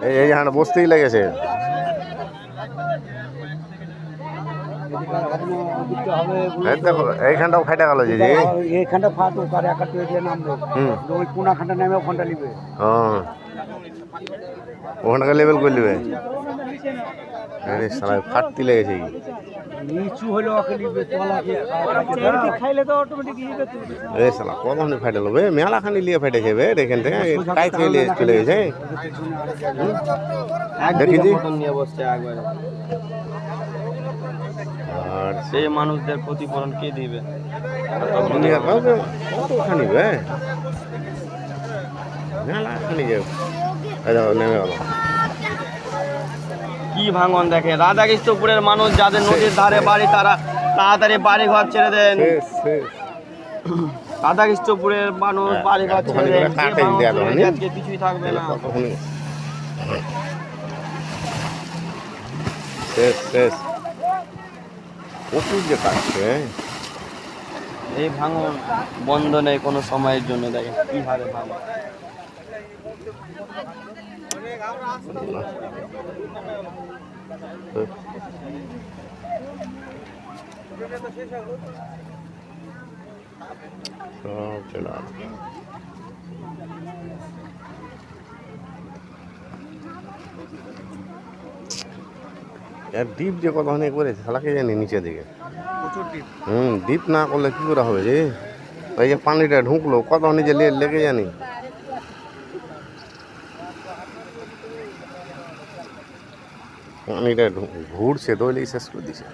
এই হাঁটা বসতেই লেগেছে। দেখো এইখানটাও ফাইটা গেল যে এইখানটা ফাটো তার একা দিয়ে নামবে, ওই কোনাখানটা নেমে ওখানটা নিবে। ওখানটাকে লেভেল করে নেবে। ফাটতি লেগেছে কি নিচু হলো ওকে নিবে, খাইলে তো অটোমেটিক নিবে। এই শালা কতখানি ফাইটে লো বে, মেলা খানি লিয়ে ফাইটে যাবে এখান থেকে কাই থেকে লিয়ে চলে গেছে। দেখি জি নিয়ে বসছে একবারে। আর সেই মানুষদের ক্ষতিপূরণ কে দিবে? দুনিয়া কাউকে কতখানি বে মেলা খানি যে নেমে গেল। কি ভাঙন দেখে রাধাকৃষ্ণপুরের মানুষ যাদের নদীর ধারে বাড়ি তারা তাড়াতাড়ি বাড়ি ঘর ছেড়ে দেন। রাধাকৃষ্ণপুরের মানুষ বাড়ি ঘর ছেড়ে দেন, আজকে কিছুই থাকবে না। প্রচুর যে কাটছে এই ভাঙন বন্ধ নেই কোনো সময়ের জন্য। দেখেন কি হারে ভাঙন। সব চলে ডিপ যে কতখানি করেছে শালাকে জানি নিচে দিকে। ডিপ না করলে কি করে হবে যে ওই যে পানিটা ঢুকলো কতখানি যে লেগে জানি। পানিটা ঘুরছে দইলেই শেষ করে দিছে।